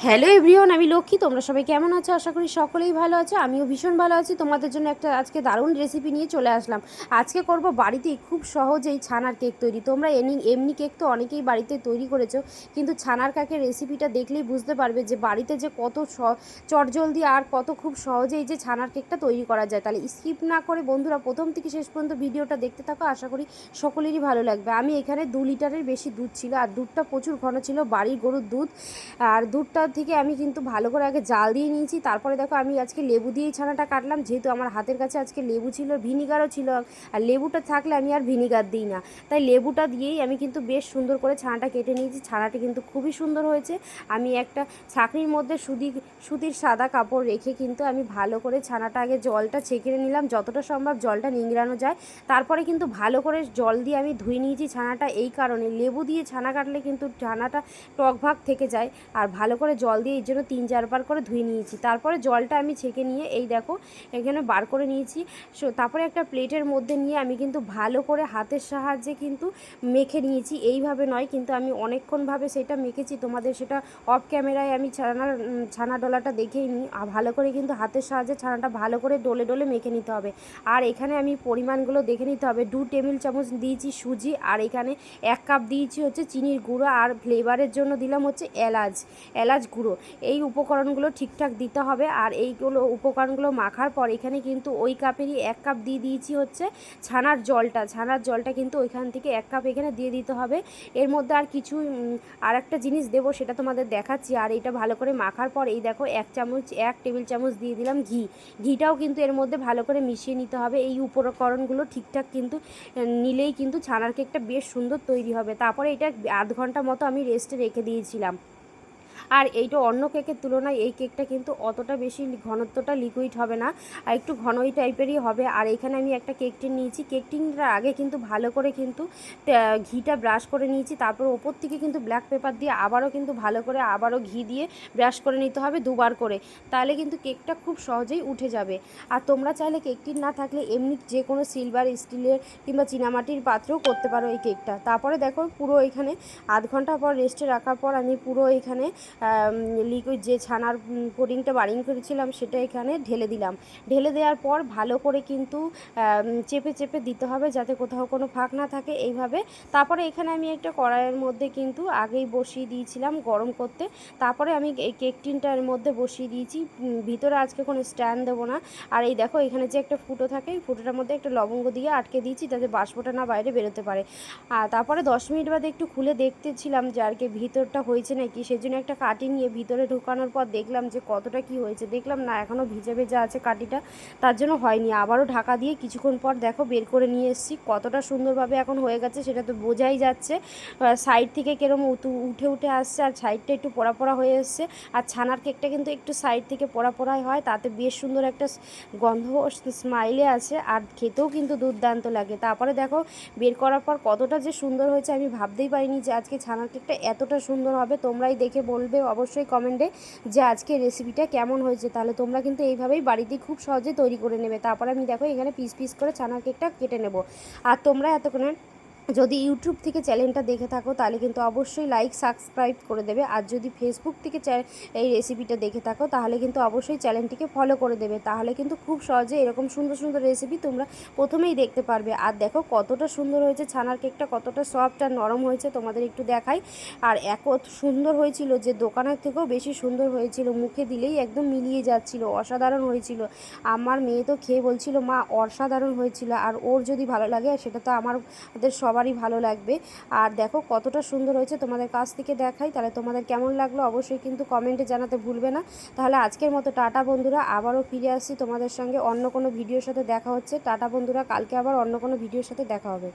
Hello everyone, আমি লক্ষ্মী। তোমরা সবাই কেমন আছো? আশা করি সকলেই ভালো আছো। আমিও ভীষণ ভালো আছি। তোমাদের জন্য একটা আজকে দারুণ রেসিপি নিয়ে চলে আসলাম। আজকে করব বাড়িতেই খুব সহজেই ছানার কেক তৈরি। তোমরা এমনি কেক তো অনেকেই বাড়িতে তৈরি করেছো, কিন্তু ছানার কেকের রেসিপিটা দেখলেই বুঝতে পারবে যে বাড়িতে যে কত চটজলদি আর কত খুব সহজেই যে ছানার কেকটা তৈরি করা যায়। তাহলে স্কিপ না করে বন্ধুরা প্রথম থেকে শেষ পর্যন্ত ভিডিওটা দেখতে থাকো। আশা করি সকলেরই ভালো লাগবে। আমি এখানে 2 লিটারের বেশি দুধ ছিল, আর দুধটা প্রচুর ঘন ছিল, বাড়ির গরুর দুধ। আর দুধটা থেকে আমি কিন্তু ভালো করে আগে জাল দিয়ে নিয়েছি। তারপরে দেখো আমি আজকে লেবু দিয়েই ছানাটা কাটলাম, যেহেতু আমার হাতের কাছে আজকে লেবু ছিল, ভিনিগারও ছিল। আর লেবুটা থাকলে আমি আর ভিনিগার দিই না, তাই লেবুটা দিয়েই আমি কিন্তু বেশ সুন্দর করে ছানাটা কেটে নিয়েছি। ছানাটা কিন্তু খুবই সুন্দর হয়েছে। আমি একটা ছাঁকনির মধ্যে সুতির সাদা কাপড় রেখে কিন্তু আমি ভালো করে ছানাটা আগে জলটা ছেঁকে নিলাম, যতটা সম্ভব জলটা নিংড়ানো যায়। তারপরে কিন্তু ভালো করে জল দিয়ে আমি ধুয়ে নিয়েছি ছানাটা। এই কারণে লেবু দিয়ে ছানা কাটলে কিন্তু ছানাটা টকভাগ থেকে যায়, আর ভালো করে জল দিয়ে এই জন্য 3-4 বার করে ধুয়ে নিয়েছি। তারপরে জলটা আমি ছেঁকে নিয়ে এই দেখো এখানে বার করে নিয়েছি। তারপরে একটা প্লেটের মধ্যে নিয়ে আমি কিন্তু ভালো করে হাতের সাহায্যে কিন্তু মেখে নিয়েছি। এইভাবে নয়, কিন্তু আমি অনেকক্ষণভাবে সেটা মেখেছি, তোমাদের সেটা অফ ক্যামেরায় আমি ছানা ডলাটা দেখেই নিই। আর ভালো করে কিন্তু হাতের সাহায্যে ছানাটা ভালো করে ডলে ডলে মেখে নিতে হবে। আর এখানে আমি পরিমাণগুলো দেখে নিতে হবে। 2 টেবিল চামচ দিয়েছি সুজি, আর এখানে 1 কাপ দিয়েছি হচ্ছে চিনির গুঁড়ো, আর ফ্লেভারের জন্য দিলাম হচ্ছে এলাচ গুঁড়ো। এই উপকরণগুলো ঠিকঠাক দিতে হবে। আর এইগুলো উপকরণগুলো মাখার পর এখানে কিন্তু ওই কাপেরই 1 কাপ দিয়ে দিয়েছি হচ্ছে ছানার জলটা কিন্তু ওইখান থেকে 1 কাপ এখানে দিয়ে দিতে হবে। এর মধ্যে আর কিছু আর একটা জিনিস দেবো, সেটা তোমাদের দেখাচ্ছি। আর এটা ভালো করে মাখার পর এই দেখো 1 টেবিল চামচ দিয়ে দিলাম ঘিটাও কিন্তু এর মধ্যে ভালো করে মিশিয়ে নিতে হবে। এই উপকরণগুলো ঠিকঠাক কিন্তু নিলেই কিন্তু ছানার কেকটা বেশ সুন্দর তৈরি হবে। তারপরে এটা আধ ঘন্টা মতো আমি রেস্টে রেখে দিয়েছিলাম। আর এইটা অন্য কেকের তুলনায় এই কেকটা কিন্তু অতটা বেশি ঘনত্বটা লিকুইড হবে না, আর একটু ঘনই টাইপেরই হবে। আর এখানে আমি একটা কেক টিন নিয়েছি। কেক টিনটার আগে কিন্তু ভালো করে কিন্তু ঘিটা ব্রাশ করে নিয়েছি। তারপর ওপর থেকে কিন্তু ব্ল্যাক পেপার দিয়ে আবারও কিন্তু ভালো করে আবারও ঘি দিয়ে ব্রাশ করে নিতে হবে 2 বার করে, তাহলে কিন্তু কেকটা খুব সহজেই উঠে যাবে। আর তোমরা চাইলে কেক টিন না থাকলে এমনি যে কোনো সিলভার, স্টিলের কিংবা চীনামাটির পাত্রেও করতে পারো এই কেকটা। তারপরে দেখো পুরো এখানে আধ ঘন্টা পর রেস্টে রাখার পর আমি পুরো এখানে লিকুইড যে ছানার পুডিংটা বানিয়ে করেছিলাম সেটা এখানে ঢেলে দিলাম। ঢেলে দেওয়ার পর ভালো করে কিন্তু চেপে চেপে দিতে হবে, যাতে কোথাও কোনো ফাঁক না থাকে এইভাবে। তারপরে এখানে আমি একটা কড়াইয়ের মধ্যে কিন্তু আগেই বসিয়ে দিয়েছিলাম গরম করতে। তারপরে আমি এই কেক টিনটার মধ্যে বসিয়ে দিয়েছি। ভিতরে আজকে কোনো স্ট্যান্ড দেবো না। আর এই দেখো এখানে যে একটা ফুটো থাকে, এই ফুটোটার মধ্যে একটা লবঙ্গ দিয়ে আটকে দিয়েছি, যাতে বাষ্পটা না বাইরে বেরোতে পারে। আর তারপরে 10 মিনিট বাদে একটু খুলে দেখতেছিলাম যে আর কি ভিতরটা হয়েছে নাকি, সেজন্য একটা কাটি নিয়ে ভিতরে ঢোকানোর পর দেখলাম যে কতটা কি হয়েছে। দেখলাম না, এখনও ভিজে ভেজা আছে কাটিটা, তার জন্য হয়নি। আবারও ঢাকা দিয়ে কিছুক্ষণ পর দেখো বের করে নিয়ে এসেছি। কতটা সুন্দরভাবে এখন হয়ে গেছে সেটা তো বোঝাই যাচ্ছে। সাইড থেকে কিরম উঠে উঠে আসছে, আর সাইডটা একটু পোড়া পোড়া হয়ে এসছে। আর ছানার কেকটা কিন্তু একটু সাইড থেকে পোড়া পোড়াই হয়, তাতে বেশ সুন্দর একটা গন্ধ স্মাইলে আছে, আর খেতেও কিন্তু দুর্দান্ত লাগে। তারপরে দেখো বের করার পর কতটা যে সুন্দর হয়েছে আমি ভাবতেই পারিনি যে আজকে ছানার কেকটা এতটা সুন্দর হবে। তোমরাই দেখে বলবে অবশ্যই কমেন্টে যে আজকে রেসিপিটা কেমন হয়েছে। তাহলে তোমরা কিন্তু এইভাবেই বাড়িতে খুব সহজে তৈরি করে নেবে। তারপরে আমি দেখো এখানে পিস পিস করে ছানার কেকটা কেটে নেব। আর তোমরা এতক্ষণে যদি ইউটিউব থেকে চ্যানেলটা দেখে থাকো তাহলে কিন্তু অবশ্যই লাইক সাবস্ক্রাইব করে দেবে। আর যদি ফেসবুক থেকে এই রেসিপিটা দেখে থাকো তাহলে কিন্তু অবশ্যই চ্যানেলটিকে ফলো করে দেবে। তাহলে কিন্তু খুব সহজে এরকম সুন্দর সুন্দর রেসিপি তোমরা প্রথমেই দেখতে পারবে। আর দেখো কতটা সুন্দর হয়েছে ছানার কেকটা, কতটা সফট আর নরম হয়েছে তোমাদের একটু দেখাই। আর এত সুন্দর হয়েছিল যে দোকানের থেকেও বেশি সুন্দর হয়েছিল, মুখে দিলেই একদম মিলিয়ে যাচ্ছিল, অসাধারণ হয়েছিল। আমার মেয়ে তো খেয়ে বলছিল মা অসাধারণ হয়েছিল। আর ওর যদি ভালো লাগে সেটা তো আমাদের সবারই ভালো লাগবে। আর দেখো কতটা সুন্দর হয়েছে, তোমাদের কাছ থেকে দেখাই। তাহলে তোমাদের কেমন লাগলো অবশ্যই কিন্তু কমেন্টে জানাতে ভুলবে না। তাহলে আজকের মতো টাটা বন্ধুরা, আবারও ফিরে আসছি তোমাদের সঙ্গে অন্য কোনো ভিডিওর সাথে দেখা হচ্ছে। টাটা বন্ধুরা, কালকে আবার অন্য কোনো ভিডিওর সাথে দেখা হবে।